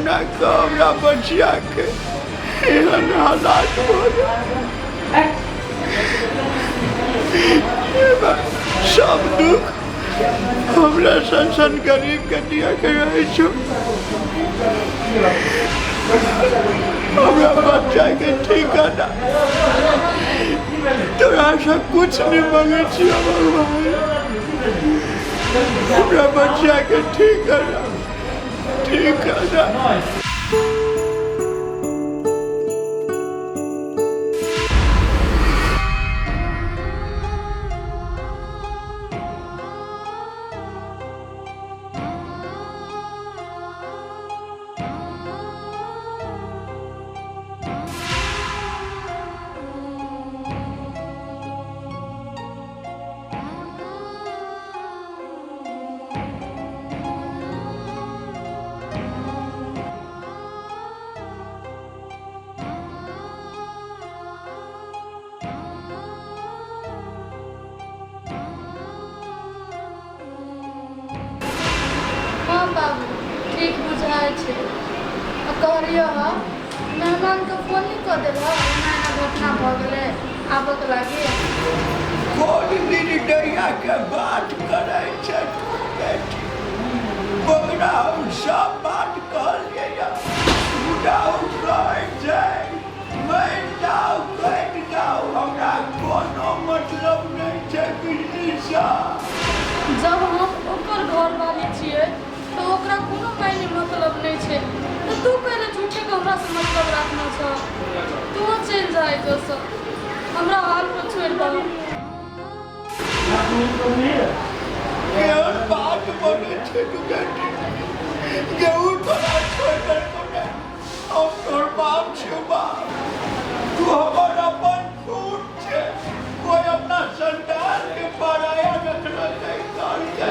ना हमरा बचिया के एहन हालात हो सब दुख हमरा सन गरीब के दिया के रहे छो। हमरा बच्चा के ठिकाना तोरा से कुछ नहीं मांगे छी भगवान। हमरा बच्चा के ठिकाना ठीक बुझाए छे। कहलियो मेहमान के फोन नहीं कर देबो, एना घटना भ गेले आबक लागे। कोन निर्दया के बात करे छै बेटी। बगड़ा हम सब बात कर लिया। बुढ़ाओ कह जाए मैं जाओ कह जाओ हमरा कोनो मतलब नहीं छै बिजली सा। जब हम ओकर घर वाली छिए तो ओकरा कोनो मायने मतलब नहीं छे। तो तू कहले झूठे के हमरा से मतलब रखना छ। तू चल जाए तो सब हमरा हाल पर छोड़ दो। यार बात बोले छे तू बेटी। केहू तोरा छोड़ कर कोने हम तोर बाप छे बाप। तू हमर अपन खून छे। कोई अपना संतान के पराया रखना चाहिए।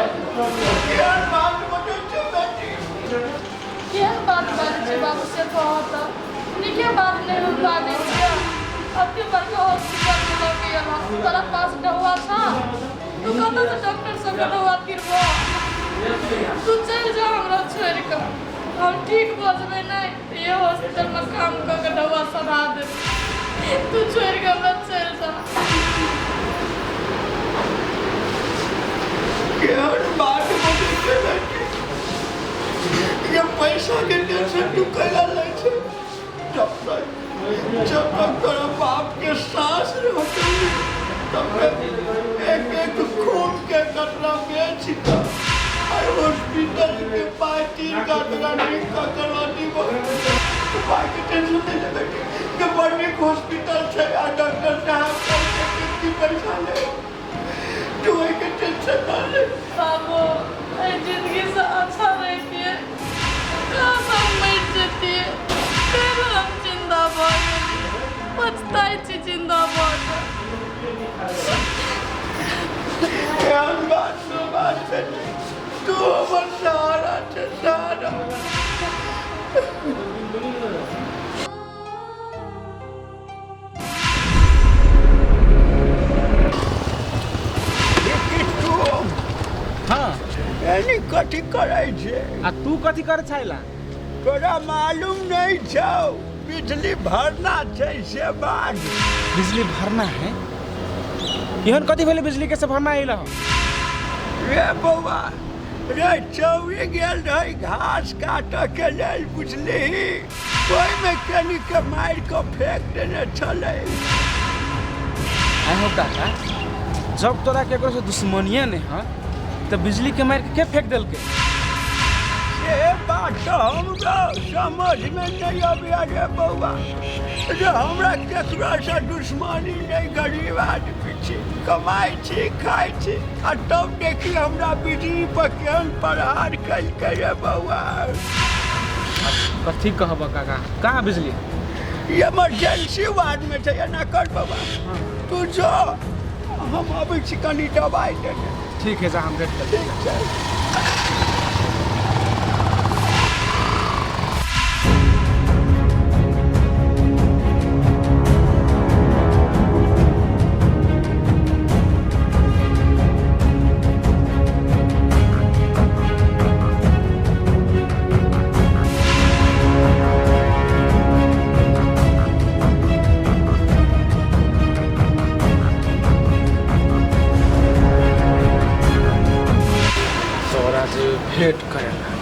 यार बात बोले छे बेटी। केहन बात बात छे बाबू से कहता निके बात नहीं हम बाने छे। अब के बड़का हॉस्पिटल में लेके आना तोरा पास दवा था। तू कहता से डॉक्टर सब दवा किरबो। तू चल जा हमरा छोड़ के। हम ठीक बजबे नहीं ये हॉस्पिटल में काम कर के दवा सधा दे। तू छोड़ के हमरा चल जा। यार बात बोले छे बेटी। ये पैसा के टेंशन तू कैला ले छे। जब तक तोरा बाप के सांस रहते तब तक एक खून के कतरा बेच का हॉस्पिटल के पास 3 कतरा नहीं कतरा दीबो। बाकी टेंशन नहीं ले बेटी। के बड़ी हॉस्पिटल छे आ डॉक्टर साहब के कितनी पैसा ले। तू के टेंशन ना ले। बाबू जिंदगी से अच्छा रहती है कहाँ सब मर जाती है। फिर हम जिंदाबाद पछताई छी जिंदाबाद। बात बेटी। तू हमर सहारा छे सहारा। हाँ यानी कथी करे छे। आ तू कथी करे छाइला। तोरा मालूम नहीं छौ बिजली भरना छै से बात। बिजली भरना है केहन कथी भेले बिजली के से भरना आइला। रे बौआ रे चौरी गेल रही घास काटे के लेल बुझली। कोई में कनी के मार के फेंक देने छले। आहो काका जब तोरा केकरो से दुश्मनिया ने ह तो बिजली के मार के फेंक देल के। ये बात तो हमरा समझ में नहीं आवे रे बौआ। जे हमरा केकरा से दुश्मनी नहीं। गरीब आदमी छी कमाई छी खाई छी आ तब देखी हमरा बिजली पर केहन प्रहार कल के रे बौआ। कथी कहब काका कहाँ बिजली। इमरजेंसी वार्ड में छै ना कर बाबा। तू जो हम अबै छी कनी दवाई देने। ठीक है जा हम वेट करते हैं। भेंट करेला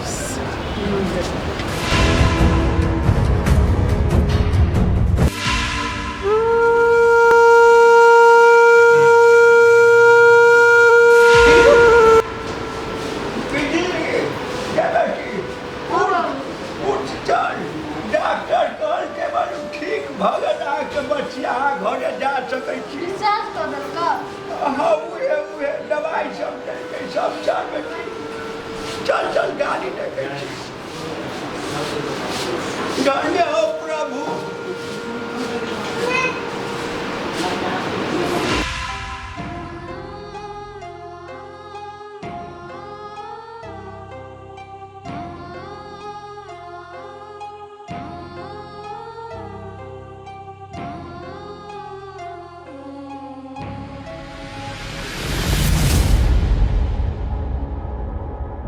घरे जा सकै छी डिस्चार्ज कऽ देलका हाँ उहे दवाई सब देलकै सब चलबै चल गाड़ी देखै छी घर में